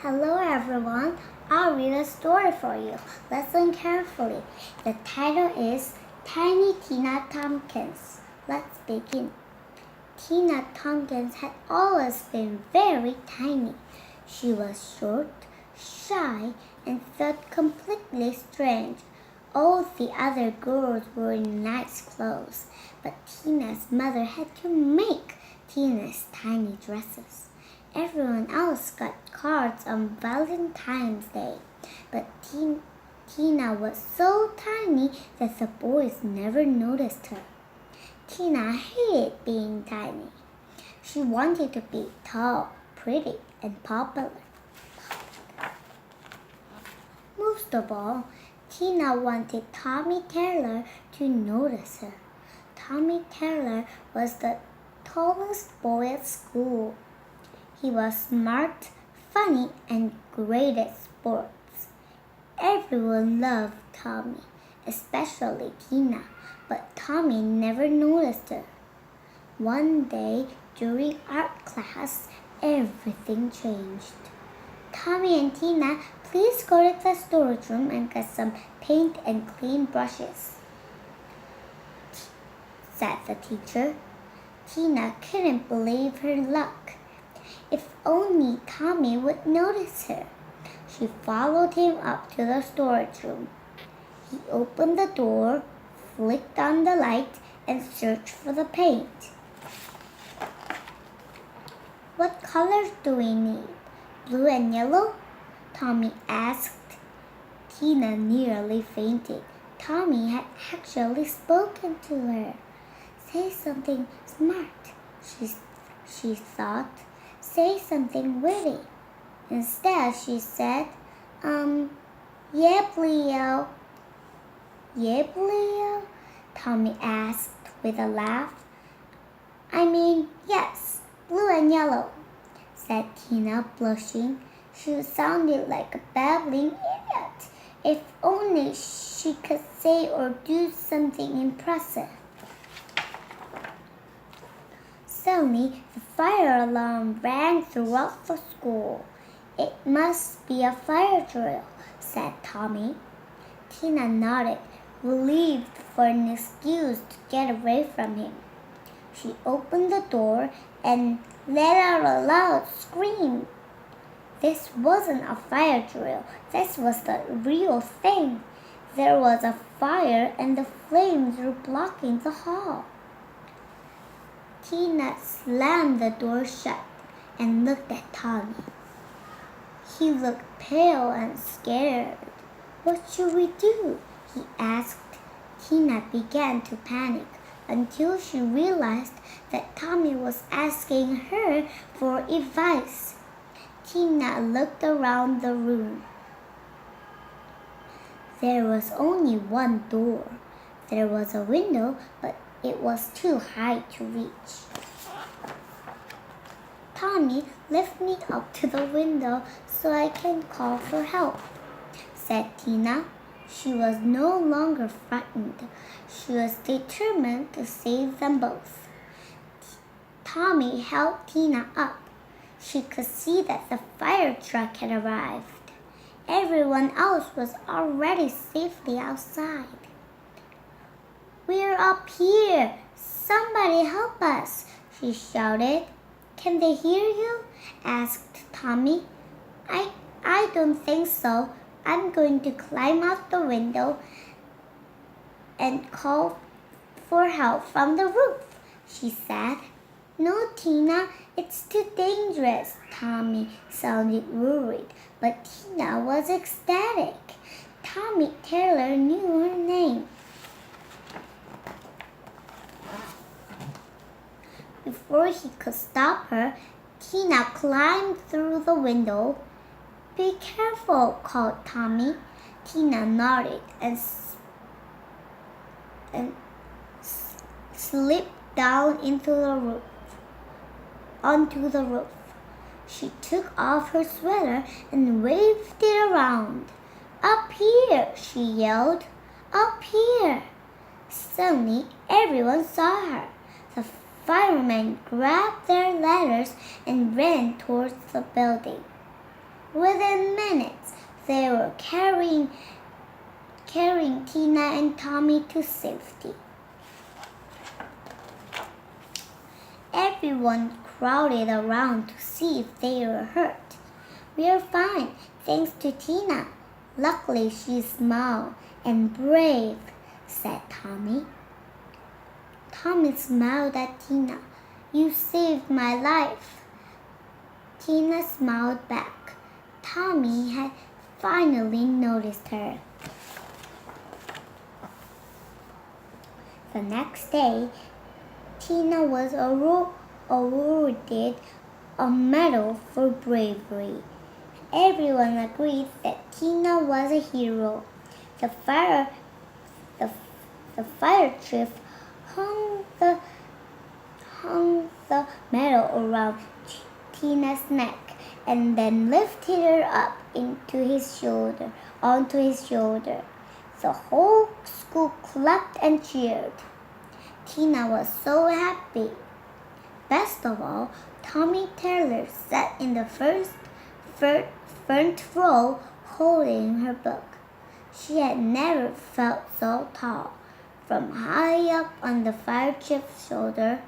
Hello everyone, I'll read a story for you. Listen carefully. The title is Tiny Tina Tompkins. Let's begin. Tina Tompkins had always been very tiny. She was short, shy, and felt completely strange. All the other girls were in nice clothes, but Tina's mother had to make Tina's tiny dresses. Everyone else got cards on Valentine's Day, but Tina was so tiny that the boys never noticed her. Tina hated being tiny. She wanted to be tall, pretty, and popular. Most of all, Tina wanted Tommy Taylor to notice her. Tommy Taylor was the tallest boy at school. He was smart, funny, and great at sports. Everyone loved Tommy, especially Tina, but Tommy never noticed her. One day, during art class, everything changed. Tommy and Tina, please go to the storage room and get some paint and clean brushes, said the teacher. Tina couldn't believe her luck. If only Tommy would notice her. She followed him up to the storage room. He opened the door, flicked on the light, and searched for the paint. What colors do we need? Blue and yellow? Tommy asked. Tina nearly fainted. Tommy had actually spoken to her. Say something smart, she thought. Say something witty. Instead, she said, yeah, Leo. Yeah, Leo? Tommy asked with a laugh. I mean, yes, blue and yellow, said Tina, blushing. She sounded like a babbling idiot. If only she could say or do something impressive. Suddenly, the fire alarm rang throughout the school. It must be a fire drill, said Tommy. Tina nodded, relieved for an excuse to get away from him. She opened the door and let out a loud scream. This wasn't a fire drill. This was the real thing. There was a fire and the flames were blocking the hall. Tina slammed the door shut and looked at Tommy. He looked pale and scared. What should we do? He asked. Tina began to panic until she realized that Tommy was asking her for advice. Tina looked around the room. There was only one door. There was a window, but it was too high to reach. Tommy, lift me up to the window so I can call for help, said Tina. She was no longer frightened. She was determined to save them both. Tommy helped Tina up. She could see that the fire truck had arrived. Everyone else was already safely outside. We're up here. Somebody help us, she shouted. Can they hear you? Asked Tommy. I don't think so. I'm going to climb out the window and call for help from the roof, she said. No, Tina, it's too dangerous. Tommy sounded worried, but Tina was ecstatic. Tommy Taylor knew her name. Before he could stop her, Tina climbed through the window. Be careful, called Tommy. Tina nodded and slipped down onto the roof. She took off her sweater and waved it around. Up here, she yelled. Up here. Suddenly, everyone saw her. The firemen grabbed their ladders and ran towards the building. Within minutes, they were carrying Tina and Tommy to safety. Everyone crowded around to see if they were hurt. "We're fine, thanks to Tina. Luckily, she's small and brave," said Tommy. Tommy smiled at Tina. "You saved my life." Tina smiled back. Tommy had finally noticed her. The next day, Tina was awarded a medal for bravery. Everyone agreed that Tina was a hero. The fire chief hung the medal around Tina's neck and then lifted her up onto his shoulder. The whole school clapped and cheered. Tina was so happy. Best of all, Tommy Taylor sat in the front row holding her book. She had never felt so tall. From high up on the fire chief's shoulder,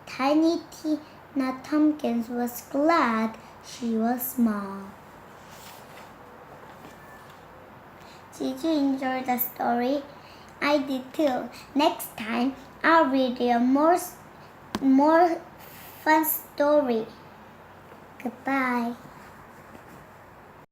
tiny Tina Tompkins was glad she was small. Did you enjoy the story? I did too. Next time, I'll read you a more fun story. Goodbye.